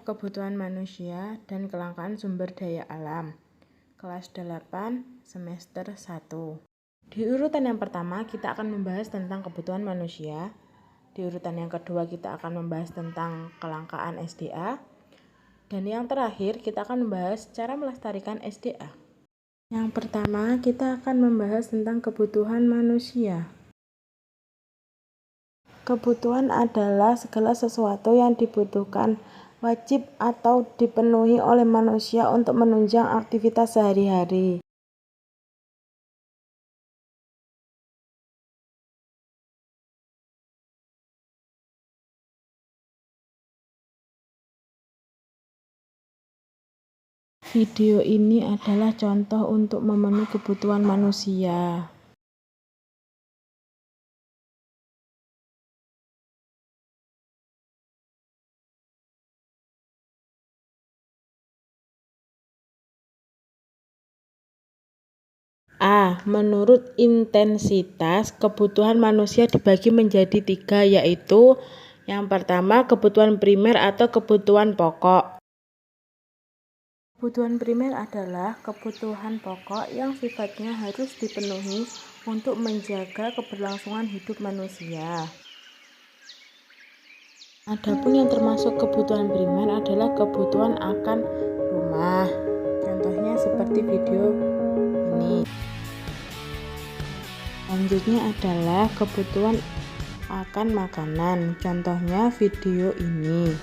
Kebutuhan Manusia dan Kelangkaan Sumber Daya Alam, kelas 8, semester 1. Di urutan yang pertama kita akan membahas tentang kebutuhan manusia. Di urutan yang kedua kita akan membahas tentang kelangkaan SDA. Dan yang terakhir kita akan membahas cara melestarikan SDA. Yang pertama kita akan membahas tentang kebutuhan manusia. Kebutuhan adalah segala sesuatu yang dibutuhkan, wajib atau dipenuhi oleh manusia untuk menunjang aktivitas sehari-hari. Video ini adalah contoh untuk memenuhi kebutuhan manusia. A. Menurut intensitas, kebutuhan manusia dibagi menjadi 3, yaitu yang pertama kebutuhan primer atau kebutuhan pokok. Kebutuhan primer adalah kebutuhan pokok yang sifatnya harus dipenuhi untuk menjaga keberlangsungan hidup manusia. Adapun yang termasuk kebutuhan primer adalah kebutuhan akan rumah. Contohnya seperti video ini. Selanjutnya adalah kebutuhan akan makanan. Contohnya video ini.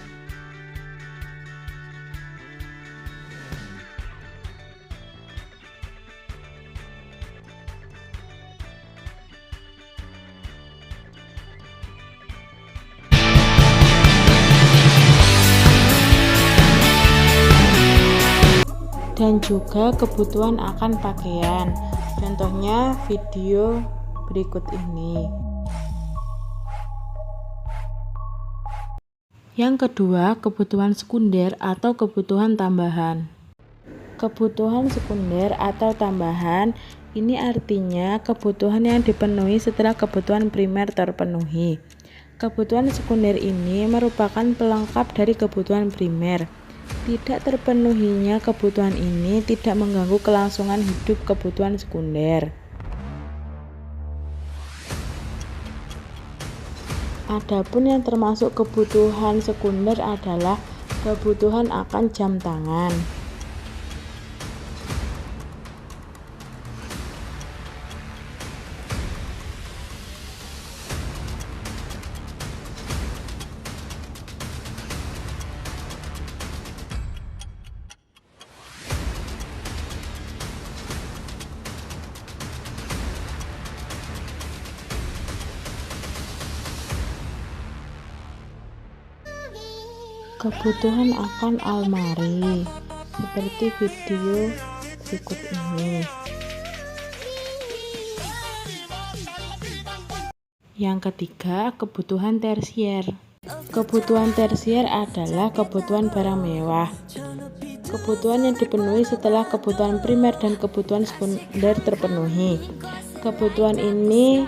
Dan juga kebutuhan akan pakaian. Contohnya video berikut ini. Yang kedua, kebutuhan sekunder atau kebutuhan tambahan. Kebutuhan sekunder atau tambahan ini artinya kebutuhan yang dipenuhi setelah kebutuhan primer terpenuhi. Kebutuhan sekunder ini merupakan pelengkap dari kebutuhan primer. Tidak terpenuhinya kebutuhan ini tidak mengganggu kelangsungan hidup kebutuhan sekunder. Adapun yang termasuk kebutuhan sekunder adalah kebutuhan akan jam tangan. Kebutuhan akan almari, seperti video berikut ini. Yang ketiga, kebutuhan tersier. Kebutuhan tersier adalah kebutuhan barang mewah. Kebutuhan yang dipenuhi setelah kebutuhan primer dan kebutuhan sekunder terpenuhi. Kebutuhan ini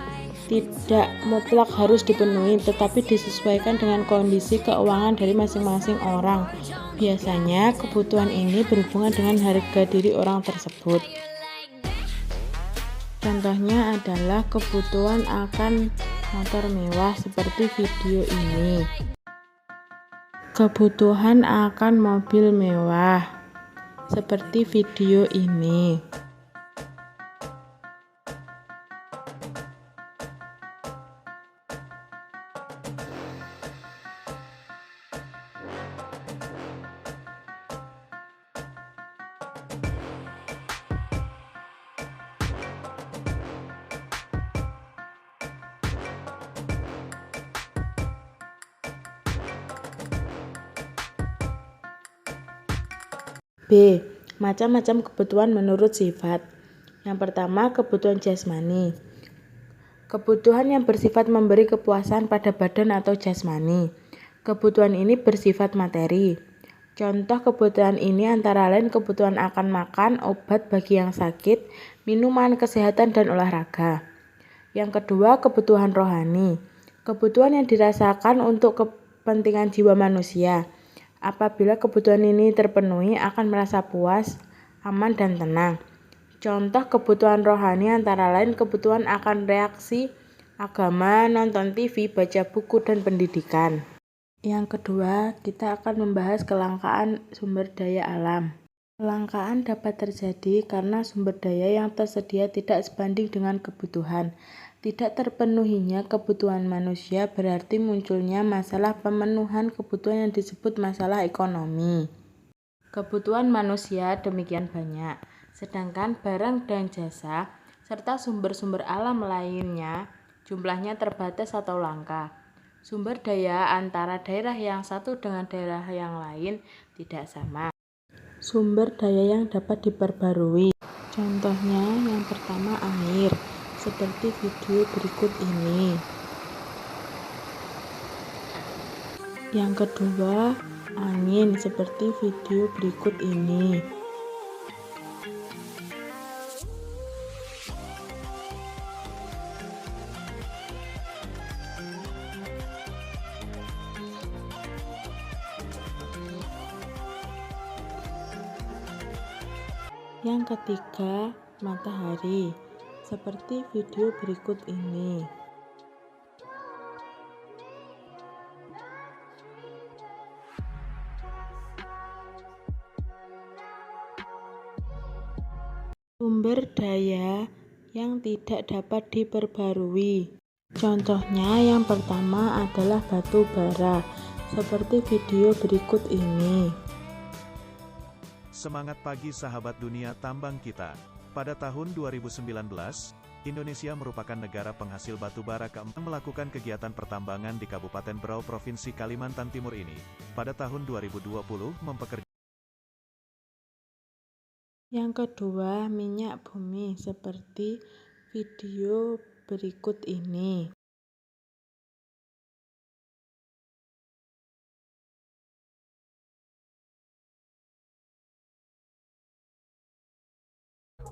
tidak mutlak harus dipenuhi, tetapi disesuaikan dengan kondisi keuangan dari masing-masing orang. Biasanya kebutuhan ini berhubungan dengan harga diri orang tersebut. Contohnya adalah kebutuhan akan motor mewah seperti video ini. Kebutuhan akan mobil mewah seperti video ini. B. Macam-macam kebutuhan menurut sifat. Yang pertama, kebutuhan jasmani. Kebutuhan yang bersifat memberi kepuasan pada badan atau jasmani. Kebutuhan ini bersifat materi. Contoh kebutuhan ini antara lain kebutuhan akan makan, obat bagi yang sakit, minuman, kesehatan, dan olahraga. Yang kedua, kebutuhan rohani. Kebutuhan yang dirasakan untuk kepentingan jiwa manusia. Apabila kebutuhan ini terpenuhi, akan merasa puas, aman, dan tenang. Contoh kebutuhan rohani antara lain kebutuhan akan reaksi agama, nonton TV, baca buku, dan pendidikan. Yang kedua, kita akan membahas kelangkaan sumber daya alam. Kelangkaan dapat terjadi karena sumber daya yang tersedia tidak sebanding dengan kebutuhan. Tidak terpenuhinya kebutuhan manusia berarti munculnya masalah pemenuhan kebutuhan yang disebut masalah ekonomi. Kebutuhan manusia demikian banyak, sedangkan barang dan jasa serta sumber-sumber alam lainnya jumlahnya terbatas atau langka. Sumber daya antara daerah yang satu dengan daerah yang lain tidak sama. Sumber daya yang dapat diperbarui. Contohnya yang pertama air, seperti video berikut ini. Yang kedua angin, seperti video berikut ini. Yang ketiga, matahari, seperti video berikut ini. Sumber daya yang tidak dapat diperbarui. Contohnya yang pertama adalah batu bara, seperti video berikut ini. Semangat pagi sahabat dunia tambang kita. Pada tahun 2019, Indonesia merupakan negara penghasil batu bara keempat melakukan kegiatan pertambangan di Kabupaten Berau, Provinsi Kalimantan Timur ini. Pada tahun 2020 mempekerjakan. Yang kedua, minyak bumi, seperti video berikut ini.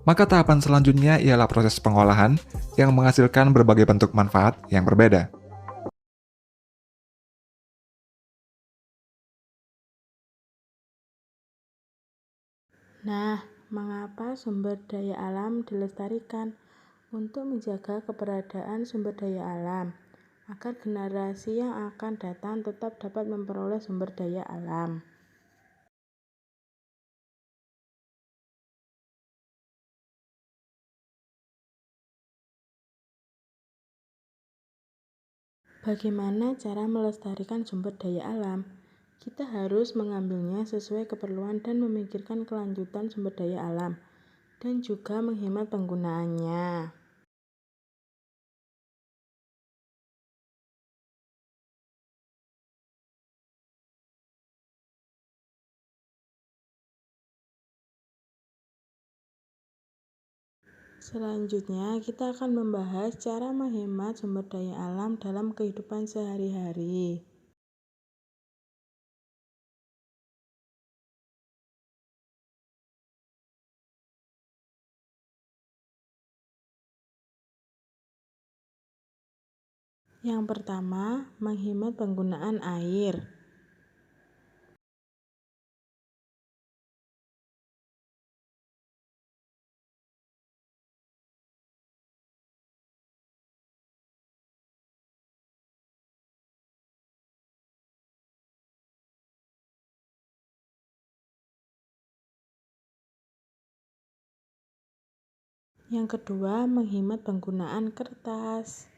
Maka tahapan selanjutnya ialah proses pengolahan yang menghasilkan berbagai bentuk manfaat yang berbeda. Nah, mengapa sumber daya alam dilestarikan? Untuk menjaga keberadaan sumber daya alam, agar generasi yang akan datang tetap dapat memperoleh sumber daya alam. Bagaimana cara melestarikan sumber daya alam? Kita harus mengambilnya sesuai keperluan dan memikirkan kelanjutan sumber daya alam, dan juga menghemat penggunaannya. Selanjutnya, kita akan membahas cara menghemat sumber daya alam dalam kehidupan sehari-hari. Yang pertama, menghemat penggunaan air. Yang kedua, menghemat penggunaan kertas.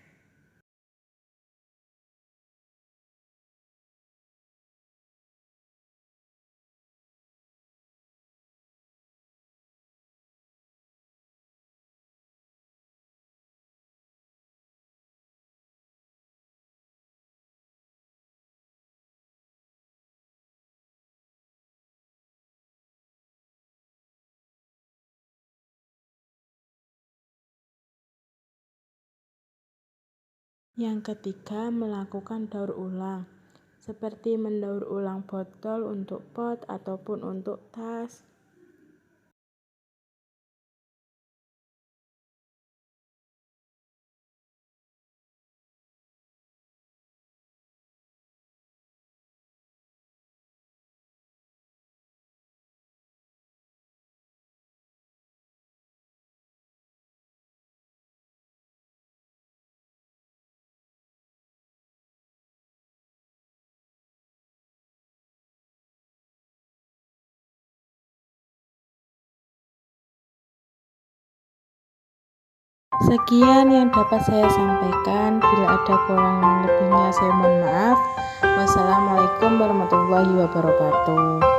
Yang ketiga, melakukan daur ulang, seperti mendaur ulang botol untuk pot ataupun untuk tas. Sekian yang dapat saya sampaikan. Bila ada kurang lebihnya saya mohon maaf. Wassalamualaikum warahmatullahi wabarakatuh.